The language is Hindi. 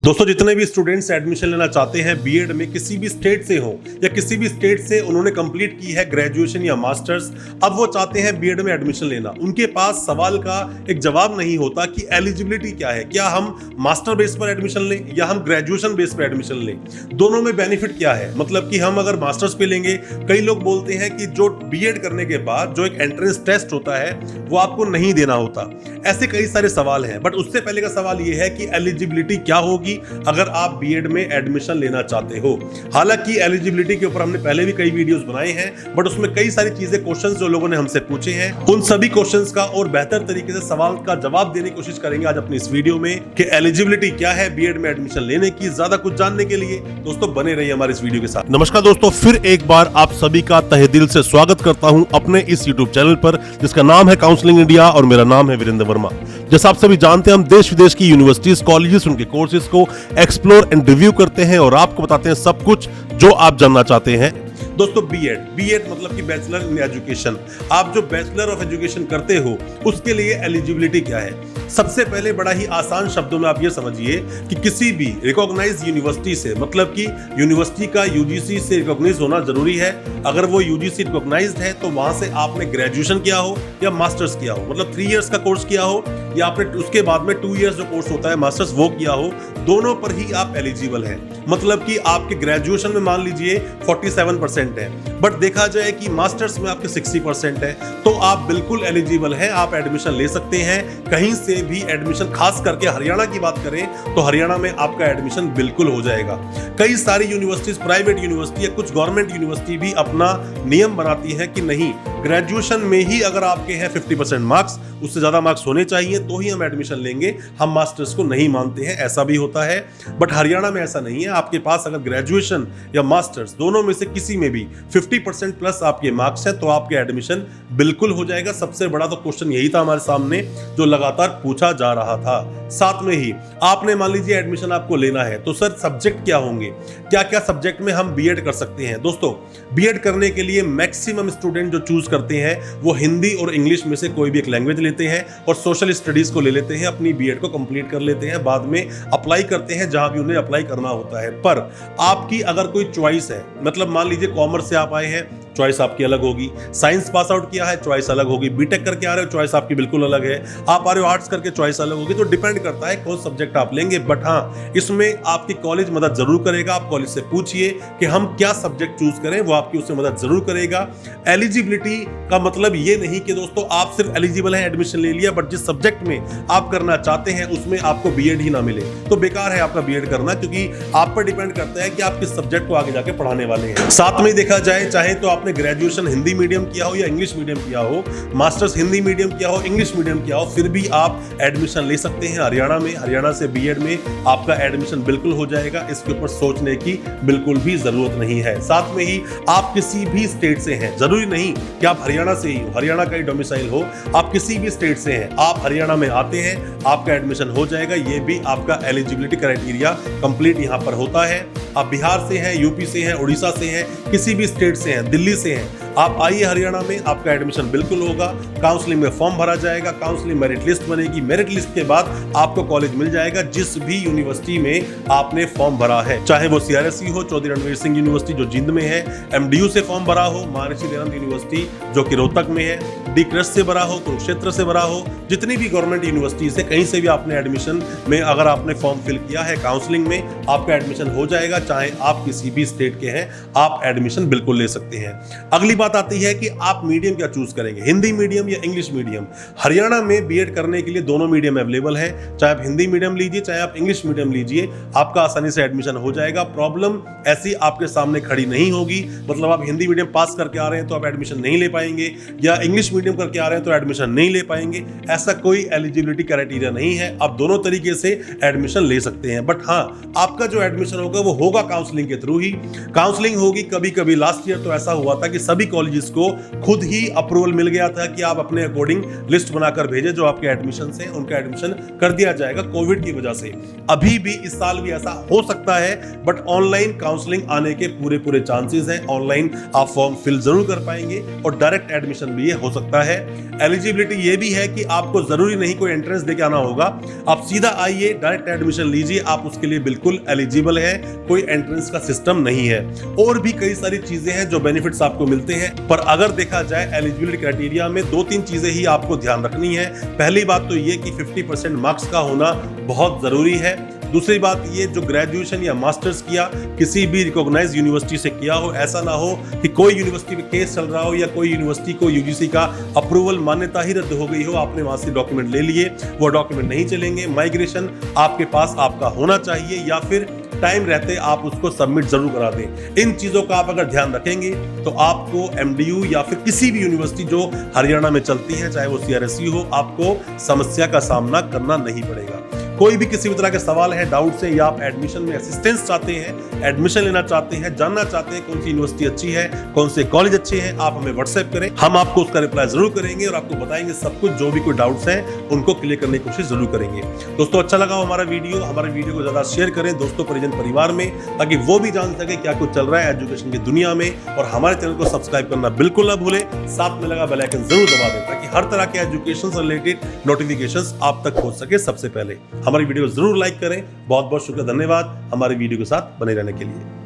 दोस्तों, जितने भी स्टूडेंट्स एडमिशन लेना चाहते हैं बीएड में, किसी भी स्टेट से हो या किसी भी स्टेट से उन्होंने कंप्लीट की है ग्रेजुएशन या मास्टर्स, अब वो चाहते हैं बीएड में एडमिशन लेना, उनके पास सवाल का एक जवाब नहीं होता कि एलिजिबिलिटी क्या है। क्या हम मास्टर बेस पर एडमिशन लें या हम ग्रेजुएशन बेस पर एडमिशन लें, दोनों में बेनिफिट क्या है। मतलब कि हम अगर मास्टर्स पे लेंगे, कई लोग बोलते हैं कि जो बीएड करने के बाद जो एक एंट्रेंस टेस्ट होता है वो आपको नहीं देना होता। ऐसे कई सारे सवाल हैं, बट उससे पहले का सवाल ये है कि एलिजिबिलिटी क्या होगी अगर आप बीएड में एडमिशन लेना चाहते हो। हालांकि एलिजिबिलिटी के ऊपर हमने पहले भी कई वीडियोस बनाए हैं, बट उसमें कई सारी चीजें, क्वेश्चंस जो लोगों ने हमसे पूछे हैं, उन सभी क्वेश्चंस का और बेहतर तरीके से सवाल का जवाब देने की कोशिश करेंगे आज अपनी इस वीडियो में कि एलिजिबिलिटी क्या है बीएड में एडमिशन लेने की। ज्यादा कुछ जानने के लिए दोस्तों बने रहिए हमारे इस वीडियो के साथ। नमस्कार दोस्तों, फिर एक बार आप सभी का तहे दिल से स्वागत करता हूं अपने इस यूट्यूब चैनल पर जिसका नाम है काउंसलिंग इंडिया और मेरा नाम है वीरेंद्र वर्मा। जैसा आप सभी जानते हैं, हम देश विदेश की यूनिवर्सिटीज, कॉलेजेस, उनके कोर्सेज को एक्सप्लोर एंड रिव्यू करते हैं और आपको बताते हैं सब कुछ जो आप जानना चाहते हैं। दोस्तों, बीएड मतलब कि बैचलर इन एजुकेशन। आप जो बैचलर ऑफ एजुकेशन करते हो उसके लिए एलिजिबिलिटी क्या है। सबसे पहले बड़ा ही आसान शब्दों में आप ये समझिए कि किसी भी रिकॉग्नाइज्ड यूनिवर्सिटी से, मतलब कि यूनिवर्सिटी का यूजीसी से रिकॉग्नाइज होना जरूरी है। अगर वो यूजीसी रिकॉग्नाइज्ड है तो वहां से आपने ग्रेजुएशन किया हो या मास्टर्स किया हो, मतलब 3 इयर्स का कोर्स किया हो या आपने उसके बाद में 2 इयर्स जो कोर्स होता है मास्टर्स वो किया हो, दोनों पर ही आप एलिजिबल हैं। मतलब कि आपके ग्रेजुएशन में मान लीजिए 47% है, बट देखा जाए कि मास्टर्स में आपके 60% है, तो आप बिल्कुल एलिजिबल हैं, आप एडमिशन ले सकते हैं कहीं से भी एडमिशन। खास करके हरियाणा की बात करें तो हरियाणा में आपका एडमिशन बिल्कुल हो जाएगा। कई सारी यूनिवर्सिटीज, प्राइवेट यूनिवर्सिटी या कुछ गवर्नमेंट यूनिवर्सिटी भी अपना नियम बनाती है कि नहीं, ग्रेजुएशन में ही अगर आपके हैं 50% मार्क्स, उससे ज्यादा मार्क्स होने चाहिए तो ही हम एडमिशन लेंगे, हम मास्टर्स को नहीं मानते हैं। ऐसा भी होता है, बट हरियाणा में ऐसा नहीं है। आपके पास अगर ग्रेजुएशन या मास्टर्स दोनों में से किसी में भी 50% प्लस आपके मार्क्स हैं तो आपके एडमिशन बिल्कुल हो जाएगा। सबसे बड़ा तो क्वेश्चन यही था हमारे सामने जो लगातार पूछा जा रहा था। साथ में ही आपने मान लीजिए एडमिशन आपको लेना है तो सर सब्जेक्ट क्या होंगे, क्या क्या सब्जेक्ट में हम बीएड कर सकते हैं। दोस्तों, बीएड करने के लिए मैक्सिमम स्टूडेंट जो चूज करते हैं वो हिंदी और इंग्लिश में से कोई भी एक लैंग्वेज लेते हैं और सोशल स्टडीज को ले लेते हैं, अपनी बीएड को कंप्लीट कर लेते हैं, बाद में अप्लाई करते हैं जहां भी उन्हें अप्लाई करना होता है। पर आपकी अगर कोई चॉइस है, मतलब मान लीजिए कॉमर्स से आप आए हैं, चॉइस आपकी अलग होगी, साइंस पास आउट किया है, चॉइस अलग होगी, बीटेक करके आ रहे हो, चॉइस आपकी बिल्कुल अलग है, आप आ रहे हो आर्ट्स करके, चॉइस अलग होगी। तो डिपेंड करता है कौन सब्जेक्ट आप लेंगे। बट हाँ, इसमें आपकी कॉलेज मदद जरूर करेगा। आप कॉलेज से पूछिए कि हम क्या सब्जेक्ट चूज करें, वो आपकी उसमें मदद जरूर करेगा। एलिजिबिलिटी का मतलब ये नहीं कि दोस्तों आप सिर्फ एलिजिबल हैं, एडमिशन ले लिया, बट जिस सब्जेक्ट में आप करना चाहते हैं उसमें आपको बीएड ही ना मिले तो बेकार है आपका बीएड करना, क्योंकि आप पर डिपेंड करता है कि आप किस सब्जेक्ट को आगे जाके पढ़ाने वाले हैं। साथ में देखा जाए, चाहे तो आपने ग्रेजुएशन हिंदी मीडियम किया हो या इंग्लिश मीडियम किया हो, मास्टर्स हिंदी मीडियम किया हो, इंग्लिश मीडियम किया हो, फिर भी आप एडमिशन ले सकते हैं हरियाणा में। हरियाणा से बीएड में आपका एडमिशन बिल्कुल हो जाएगा, इसके ऊपर सोचने की बिल्कुल भी जरूरत नहीं है। साथ में ही आप किसी भी स्टेट से हैं, जरूरी नहीं कि आप हरियाणा से ही हो, हरियाणा का ही डोमिसाइल हो, आप किसी भी स्टेट से हैं, आप हरियाणा में आते हैं, आपका एडमिशन हो जाएगा। ये भी आपका एलिजिबिलिटी क्राइटेरिया कंप्लीट यहां पर होता है। आप बिहार से हैं, यूपी से हैं, उड़ीसा से हैं, किसी भी स्टेट से हैं, दिल्ली से हैं, आप आइए हरियाणा में, आपका एडमिशन बिल्कुल होगा। काउंसलिंग में फॉर्म भरा जाएगा, काउंसलिंग मेरिट लिस्ट बनेगी, मेरिट लिस्ट के बाद आपको कॉलेज मिल जाएगा जिस भी यूनिवर्सिटी में आपने फॉर्म भरा है, चाहे वो सीआरएससी हो, चौधरी रणवीर सिंह यूनिवर्सिटी जो जींद में है, एमडीयू से फॉर्म भरा हो, महर्षि दयानंद यूनिवर्सिटी जो कि रोहतक में है, डी कृष्ण से भरा हो, कुरुक्षेत्र से भरा हो, जितनी भी गवर्नमेंट यूनिवर्सिटी से कहीं से भी आपने एडमिशन में अगर आपने फॉर्म फिल किया है, काउंसलिंग में आपका एडमिशन हो जाएगा। चाहे आप किसी भी स्टेट के हैं, आप एडमिशन बिल्कुल ले सकते हैं। अगली बात आती है कि आप मीडियम क्या चूज करेंगे, हिंदी मीडियम या इंग्लिश मीडियम। हरियाणा में बीएड करने के लिए दोनों मीडियम अवेलेबल है, चाहे आप हिंदी मीडियम लीजिए चाहे आप इंग्लिश मीडियम लीजिए, आपका आसानी से एडमिशन हो जाएगा। प्रॉब्लम ऐसी आपके सामने खड़ी नहीं होगी, मतलब आप हिंदी मीडियम पास करके आ रहे हैं तो आप एडमिशन नहीं ले पाएंगे, या इंग्लिश मीडियम करके आ रहे हैं तो एडमिशन नहीं ले पाएंगे। ऐसा कोई एलिजिबिलिटी क्राइटेरिया नहीं है, आप दोनों तरीके से एडमिशन ले सकते हैं। बट हाँ, आपका जो एडमिशन होगा वो होगा काउंसलिंग के थ्रू ही। काउंसलिंग होगी, कभी कभी लास्ट ईयर तो ऐसा हुआ था कि सभी कॉलेजेस को खुद ही अप्रूवल मिल गया था कि आप अपने अकॉर्डिंग लिस्ट बनाकर भेजें, जो आपके एडमिशन हैं उनका एडमिशन कर दिया जाएगा कोविड की वजह से। अभी भी इस साल भी ऐसा हो सकता है, बट ऑनलाइन काउंसलिंग आने के पूरे चांसेस हैं। ऑनलाइन आप फॉर्म फिल जरूर कर पाएंगे और डायरेक्ट एडमिशन भी ये हो सकता है। एलिजिबिलिटी ये भी है कि आपको जरूरी नहीं कोई एंट्रेंस देके आना होगा, आप सीधा आइए डायरेक्ट एडमिशन लीजिए, आप उसके लिए बिल्कुल एलिजिबल है, कोई एंट्रेंस का सिस्टम नहीं है। और भी कई सारी चीजें हैं जो बेनिफिट्स आपको मिलते हैं, पर अगर देखा जाए एलिजिबिलिटी क्राइटेरिया में 2-3 चीजें ही आपको ध्यान रखनी है। पहली बात तो ये कि 50% मार्क्स का होना बहुत जरूरी है। दूसरी बात ये, जो ग्रेजुएशन या मास्टर्स किया किसी भी रिकॉग्नाइज्ड यूनिवर्सिटी से किया हो, ऐसा ना हो कि कोई यूनिवर्सिटी में केस चल रहा हो या कोई यूनिवर्सिटी को यूजीसी का अप्रूवल मान्यता ही रद्द हो गई हो, आपने वहां से डॉक्यूमेंट ले लिए, वो डॉक्यूमेंट नहीं चलेंगे। माइग्रेशन आपके पास आपका होना चाहिए या फिर टाइम रहते आप उसको सबमिट जरूर करा दें। इन चीजों का आप अगर ध्यान रखेंगे तो आपको एमडीयू या फिर किसी भी यूनिवर्सिटी जो हरियाणा में चलती है, चाहे वो सीआरएसयू हो, आपको समस्या का सामना करना नहीं पड़ेगा। कोई भी किसी भी तरह के सवाल है, डाउट्स है, या आप एडमिशन में असिस्टेंस चाहते हैं, एडमिशन लेना चाहते हैं, जानना चाहते हैं कौन सी यूनिवर्सिटी अच्छी है, कौन से कॉलेज अच्छे हैं, आप हमें व्हाट्सएप करें, हम आपको उसका रिप्लाई जरूर करेंगे और आपको बताएंगे सब कुछ। जो भी कोई डाउट्स हैं उनको क्लियर करने की कोशिश जरूर करेंगे। दोस्तों, अच्छा लगा हमारे वीडियो को ज्यादा शेयर करें दोस्तों, परिजन, परिवार में, ताकि वो भी जान सके क्या कुछ चल रहा है एजुकेशन की दुनिया में। और हमारे चैनल को सब्सक्राइब करना बिल्कुल ना भूलें, साथ में लगा बेल आइकन जरूर दबा दें ताकि हर तरह के एजुकेशन से रिलेटेड नोटिफिकेशंस आप तक पहुंच सके सबसे पहले। हमारी वीडियो जरूर लाइक करें। बहुत बहुत शुक्रिया, धन्यवाद हमारे वीडियो के साथ बने रहने के लिए।